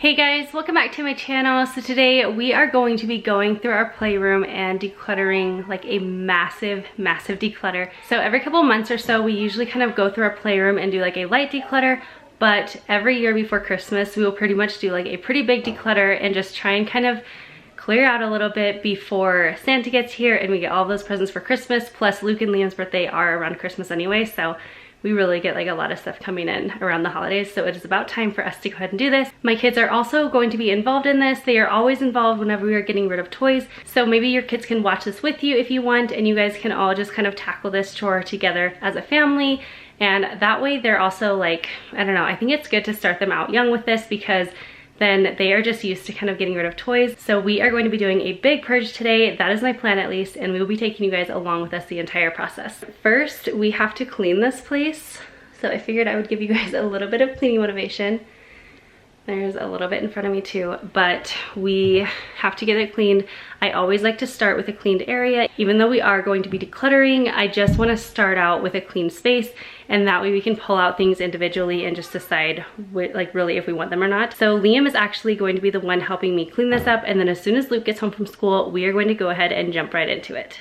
Hey guys, welcome back to my channel. So today we are going to be going through our playroom and decluttering, like a massive declutter. So every couple months or so we usually kind of go through our playroom and do like a light declutter, but every year before Christmas we will pretty much do like a pretty big declutter and just try and kind of clear out a little bit before Santa gets here and we get all those presents for Christmas. Plus Luke and Liam's birthday are around Christmas anyway, so we really get like a lot of stuff coming in around the holidays, so it is about time for us to go ahead and do this. My kids are also going to be involved in this. They are always involved whenever we are getting rid of toys, so maybe your kids can watch this with you if you want, and you guys can all just kind of tackle this chore together as a family. And that way they're also like, I don't know, I think it's good to start them out young with this because then they are just used to kind of getting rid of toys. So we are going to be doing a big purge today. That is my plan at least, and we will be taking you guys along with us the entire process. First, we have to clean this place. So I figured I would give you guys a little bit of cleaning motivation. There's a little bit in front of me too, but we have to get it cleaned. I always like to start with a cleaned area. Even though we are going to be decluttering, I just want to start out with a clean space, and that way we can pull out things individually and just decide like really if we want them or not. So Liam is actually going to be the one helping me clean this up, and then as soon as Luke gets home from school, we are going to go ahead and jump right into it.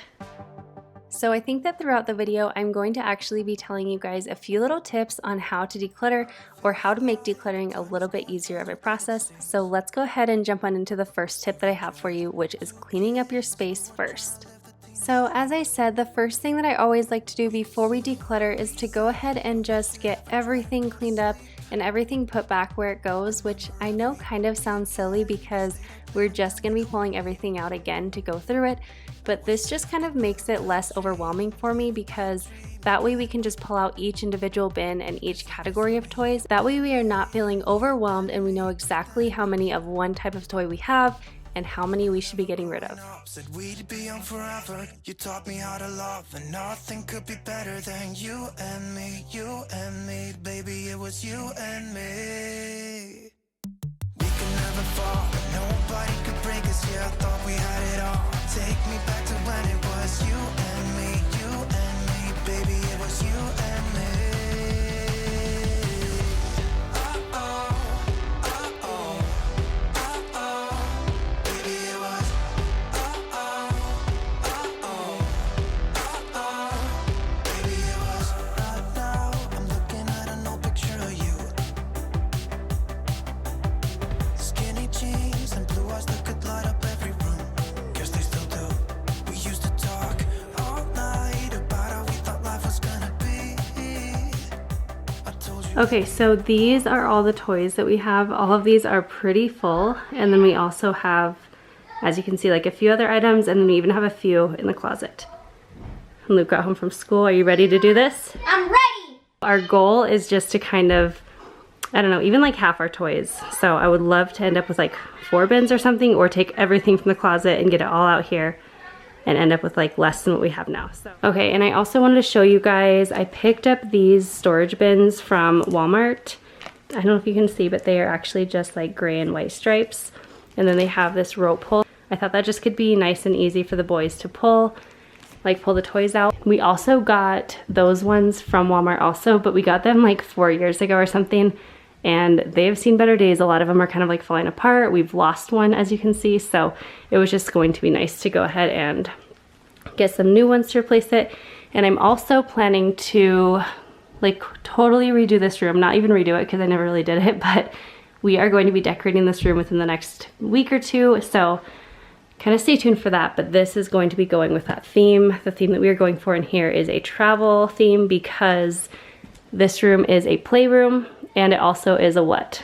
So I think that throughout the video, I'm going to actually be telling you guys a few little tips on how to declutter or how to make decluttering a little bit easier of a process. So let's go ahead and jump on into the first tip that I have for you, which is cleaning up your space first. So as I said, the first thing that I always like to do before we declutter is to go ahead and just get everything cleaned up and everything put back where it goes, which I know kind of sounds silly because we're just going to be pulling everything out again to go through it, but this just kind of makes it less overwhelming for me because that way we can just pull out each individual bin and each category of toys. That way we are not feeling overwhelmed and we know exactly how many of one type of toy we have and how many we should be getting rid of. Said we'd be young forever. You taught me how to love, and nothing could be better than you and me, baby, it was you and me. We could never fall, nobody could break us, yeah, I thought we had it all. Take me back to when it was you and me, baby, it was you and me. Okay, so these are all the toys that we have. All of these are pretty full, and then we also have, as you can see, like a few other items, and then we even have a few in the closet. And Luke got home from school. Are you ready to do this? I'm ready! Our goal is just to kind of, I don't know, even like half our toys. So I would love to end up with like 4 bins or something, or take everything from the closet and get it all out here and end up with like less than what we have now. So okay, and I also wanted to show you guys, I picked up these storage bins from Walmart. I don't know if you can see, but they are actually just like gray and white stripes, and then they have this rope pull. I thought that just could be nice and easy for the boys to pull the toys out. We also got those ones from Walmart also, but we got them like 4 years ago or something, and they have seen better days. A lot of them are kind of like falling apart. We've lost one, as you can see, so it was just going to be nice to go ahead and get some new ones to replace it. And I'm also planning to like totally redo this room, not even redo it because I never really did it, but we are going to be decorating this room within the next week or two, so kind of stay tuned for that. But this is going to be going with that theme. The theme that we are going for in here is a travel theme because this room is a playroom, and it also is a what?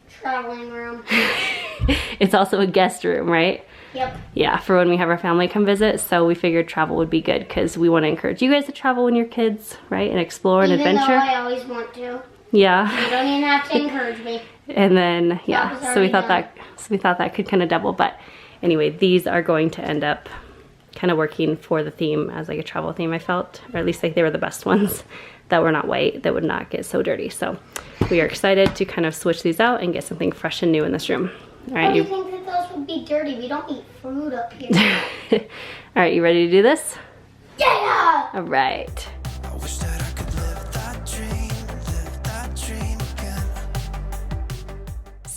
Traveling room. It's also a guest room, right? Yep. Yeah, for when we have our family come visit, so we figured travel would be good because we want to encourage you guys to travel when you're kids, right? And explore and adventure. Even though I always want to. Yeah. You don't even have to encourage me. And then, yeah, so we thought that could kind of double. But anyway, these are going to end up kind of working for the theme as like a travel theme, I felt. Or at least like they were the best ones that were not white, that would not get so dirty. So we are excited to kind of switch these out and get something fresh and new in this room. All right, Why do you think that those would be dirty? We don't eat food up here. All right, you ready to do this? Yeah! All right. I wish that I could live that dream again.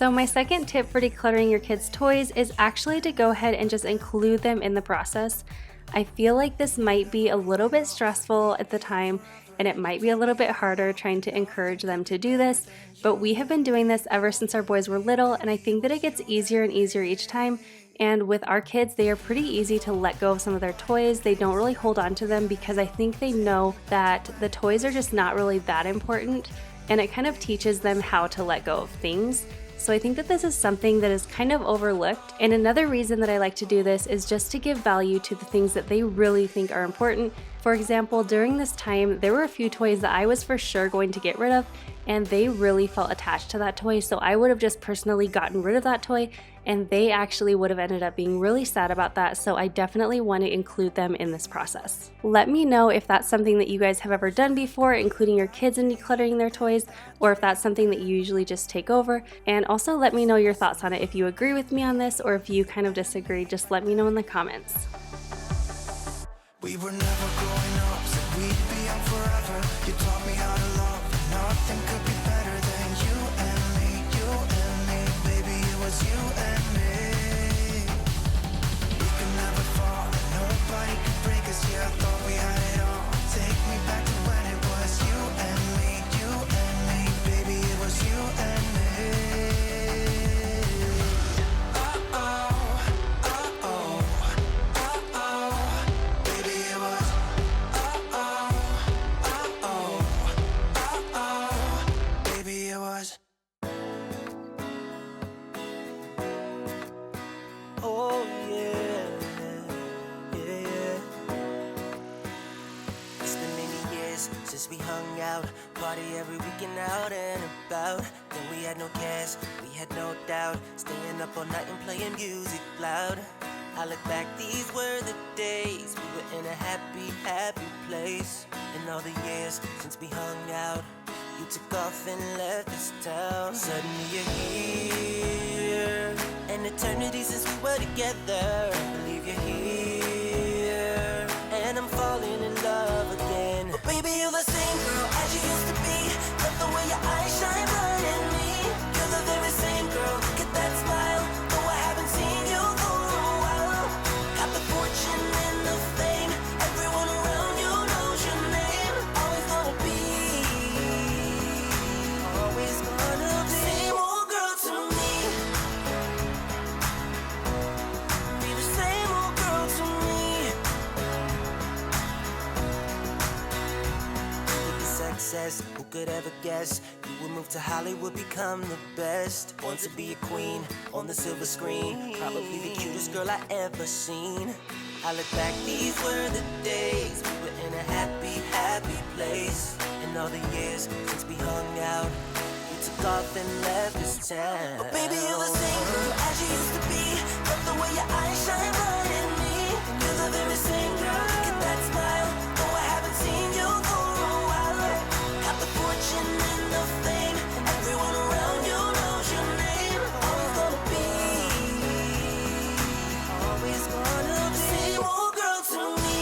So my second tip for decluttering your kids' toys is actually to go ahead and just include them in the process. I feel like this might be a little bit stressful at the time, and it might be a little bit harder trying to encourage them to do this, but we have been doing this ever since our boys were little, and I think that it gets easier and easier each time. And with our kids, they are pretty easy to let go of some of their toys. They don't really hold on to them because I think they know that the toys are just not really that important, and it kind of teaches them how to let go of things. So I think that this is something that is kind of overlooked. And another reason that I like to do this is just to give value to the things that they really think are important. For example, during this time, there were a few toys that I was for sure going to get rid of, and they really felt attached to that toy. So I would have just personally gotten rid of that toy, and they actually would have ended up being really sad about that. So I definitely want to include them in this process. Let me know if that's something that you guys have ever done before, including your kids in decluttering their toys, or if that's something that you usually just take over. And also let me know your thoughts on it. If you agree with me on this or if you kind of disagree, just let me know in the comments. We were never growing up, said we'd be young forever. You taught me how to love, and nothing could be better than you and me, baby, it was you and me. We could never fall, and nobody could break us, yeah, I thought we had it all. Take me back to when it was you and me, baby, it was you and me. Since we hung out, party every weekend out and about. Then we had no cares, we had no doubt. Staying up all night and playing music loud. I look back, these were the days. We were in a happy, happy place. In all the years since we hung out, you took off and left this town. Suddenly you're here, an eternity since we were together. I believe you're here, and I'm falling in love again. But baby, you're the same girl as you used to be. Love the way your eyes shine bright at me. You're the very same girl, look at that smile. Though I haven't seen you for a while. Got the fortune and the fame, everyone around you knows your name. Always gonna be same old girl to me. Be the same old girl to me. With the success, who could ever guess you would move to Hollywood, become the best? Want to be a queen on the silver screen, probably the cutest girl I ever seen. I look back, these were the days. We were in a happy, happy place. In all the years since we hung out, you took off and left this town. But baby, you're the same girl as you used to be. Love the way your eyes shine bright at me. You're the very same girl, look at that smile. Though I haven't seen you for a while. Got the fortune and the fame, everyone around you knows your name. Always gonna be same old girl to me.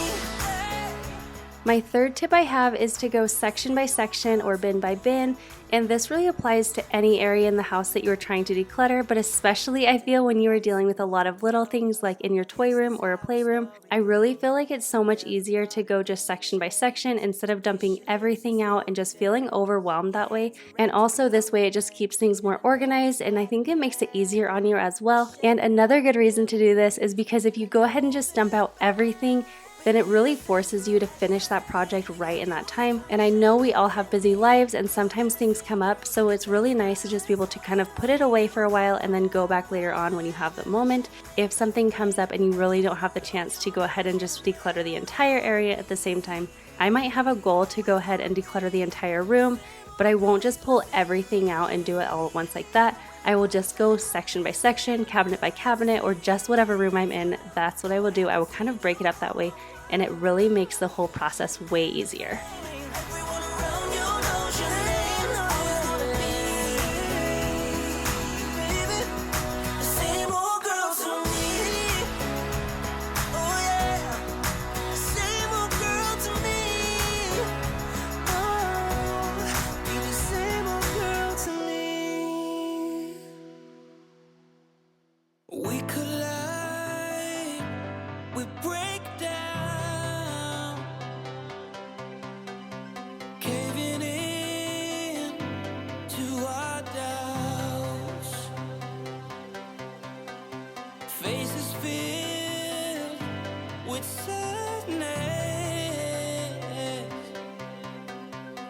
My third tip I have is to go section by section or bin by bin, and this really applies to any area in the house that you are trying to declutter, but especially I feel when you are dealing with a lot of little things like in your toy room or a playroom. I really feel like it's so much easier to go just section by section instead of dumping everything out and just feeling overwhelmed that way. And also this way it just keeps things more organized, and I think it makes it easier on you as well. And another good reason to do this is because if you go ahead and just dump out everything, then it really forces you to finish that project right in that time. And I know we all have busy lives and sometimes things come up, so it's really nice to just be able to kind of put it away for a while and then go back later on when you have the moment. If something comes up and you really don't have the chance to go ahead and just declutter the entire area at the same time, I might have a goal to go ahead and declutter the entire room, but I won't just pull everything out and do it all at once like that. I will just go section by section, cabinet by cabinet, or just whatever room I'm in. That's what I will do. I will kind of break it up that way, and it really makes the whole process way easier.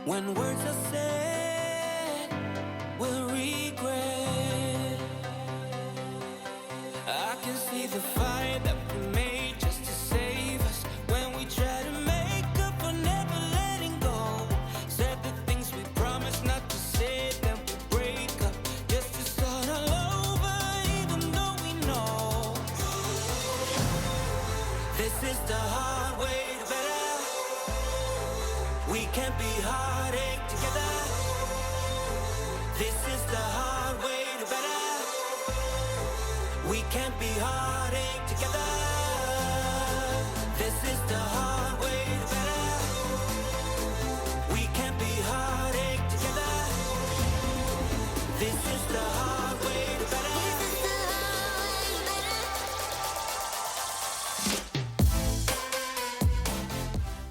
When words are said, we'll regret. I can see the fire that we made just to save us. When we try to make up for never letting go. Said the things we promised not to say, then we break up just to start all over, even though we know this is the hard way to better. We can't be heartache together. This is the hard way to better. We can't be heartache together. This is the hard way to better. We can't be heartache together. This is the hard way to better.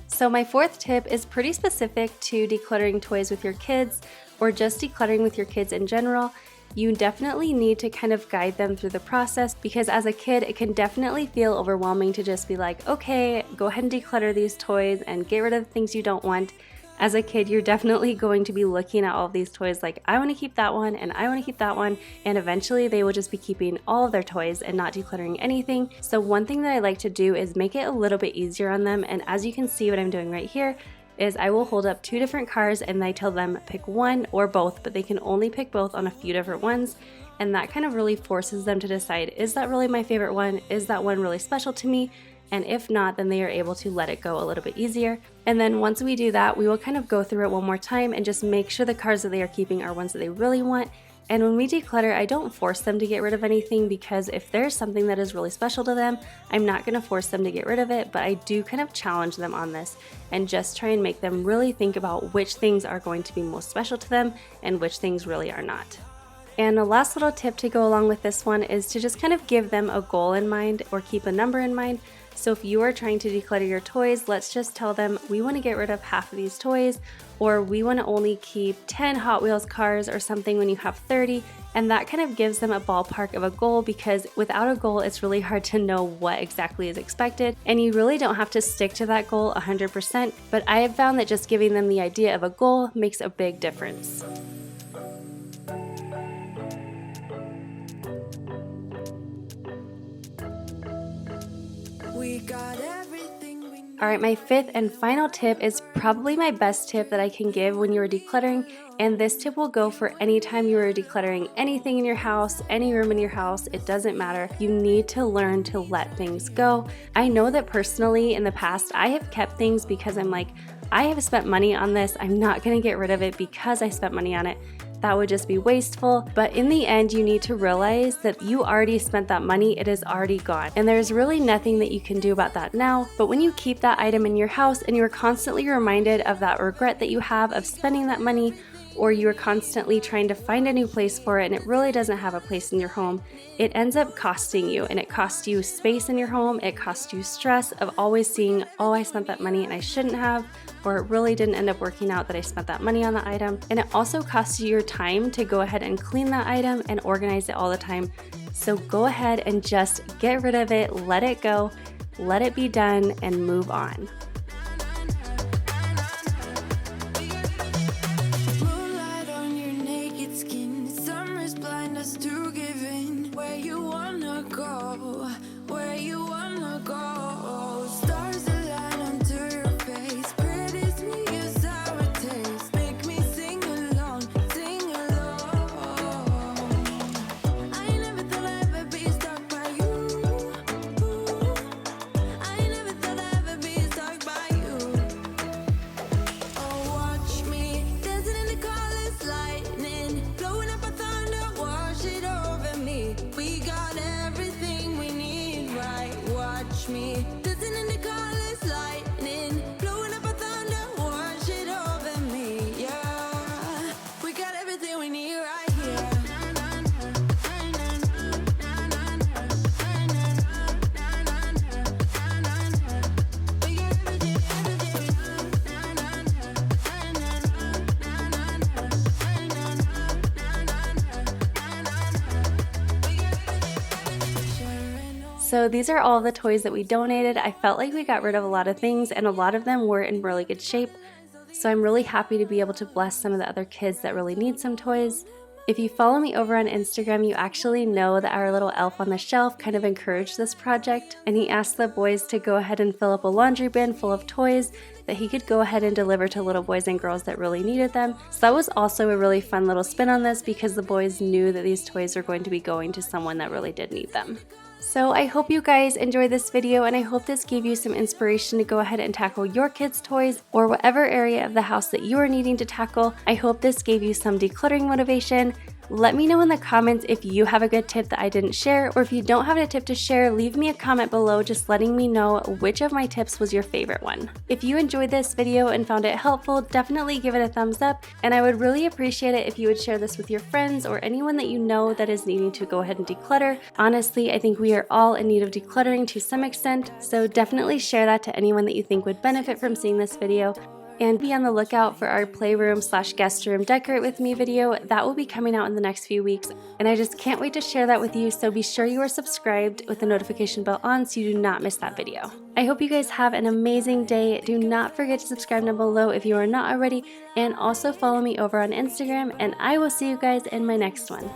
So my fourth tip is pretty specific to decluttering toys with your kids or just decluttering with your kids in general. You definitely need to kind of guide them through the process because as a kid, it can definitely feel overwhelming to just be like, okay, go ahead and declutter these toys and get rid of the things you don't want. As a kid, you're definitely going to be looking at all of these toys like, I want to keep that one and I want to keep that one, and eventually they will just be keeping all of their toys and not decluttering anything. So one thing that I like to do is make it a little bit easier on them, and as you can see what I'm doing right here is I will hold up 2 different cars and I tell them pick one or both, but they can only pick both on a few different ones. And that kind of really forces them to decide, is that really my favorite one? Is that one really special to me? And if not, then they are able to let it go a little bit easier. And then once we do that, we will kind of go through it one more time and just make sure the cards that they are keeping are ones that they really want. And when we declutter, I don't force them to get rid of anything because if there's something that is really special to them, I'm not going to force them to get rid of it, but I do kind of challenge them on this and just try and make them really think about which things are going to be most special to them and which things really are not. And a last little tip to go along with this one is to just kind of give them a goal in mind or keep a number in mind. So if you are trying to declutter your toys, let's just tell them we want to get rid of half of these toys, or we want to only keep 10 Hot Wheels cars or something when you have 30. And that kind of gives them a ballpark of a goal because without a goal, it's really hard to know what exactly is expected. And you really don't have to stick to that goal 100%, but I have found that just giving them the idea of a goal makes a big difference. Alright, my fifth and final tip is probably my best tip that I can give when you are decluttering, and this tip will go for any time you are decluttering anything in your house, any room in your house, it doesn't matter. You need to learn to let things go. I know that personally in the past I have kept things because I'm like, I have spent money on this, I'm not going to get rid of it because I spent money on it. That would just be wasteful, but in the end you need to realize that you already spent that money, it is already gone, and there's really nothing that you can do about that now. But when you keep that item in your house and you're constantly reminded of that regret that you have of spending that money, or you're constantly trying to find a new place for it and it really doesn't have a place in your home, it ends up costing you, and it costs you space in your home, it costs you stress of always seeing, oh, I spent that money and I shouldn't have, or it really didn't end up working out that I spent that money on the item. And it also costs you your time to go ahead and clean that item and organize it all the time. So go ahead and just get rid of it, let it go, let it be done, and move on. So these are all the toys that we donated. I felt like we got rid of a lot of things and a lot of them were in really good shape. so I'm really happy to be able to bless some of the other kids that really need some toys. If you follow me over on Instagram, you actually know that our little elf on the shelf kind of encouraged this project, and he asked the boys to go ahead and fill up a laundry bin full of toys that he could go ahead and deliver to little boys and girls that really needed them. So that was also a really fun little spin on this because the boys knew that these toys were going to be going to someone that really did need them. So I hope you guys enjoyed this video, and I hope this gave you some inspiration to go ahead and tackle your kids' toys or whatever area of the house that you are needing to tackle. I hope this gave you some decluttering motivation. Let me know in the comments if you have a good tip that I didn't share, or if you don't have a tip to share, leave me a comment below just letting me know which of my tips was your favorite one. If you enjoyed this video and found it helpful, definitely give it a thumbs up, and I would really appreciate it if you would share this with your friends or anyone that you know that is needing to go ahead and declutter. Honestly, I think we are all in need of decluttering to some extent, so definitely share that to anyone that you think would benefit from seeing this video. And be on the lookout for our playroom/guest room decorate with me video. That will be coming out in the next few weeks, and I just can't wait to share that with you, so be sure you are subscribed with the notification bell on so you do not miss that video. I hope you guys have an amazing day. Do not forget to subscribe down below if you are not already, and also follow me over on Instagram, and I will see you guys in my next one.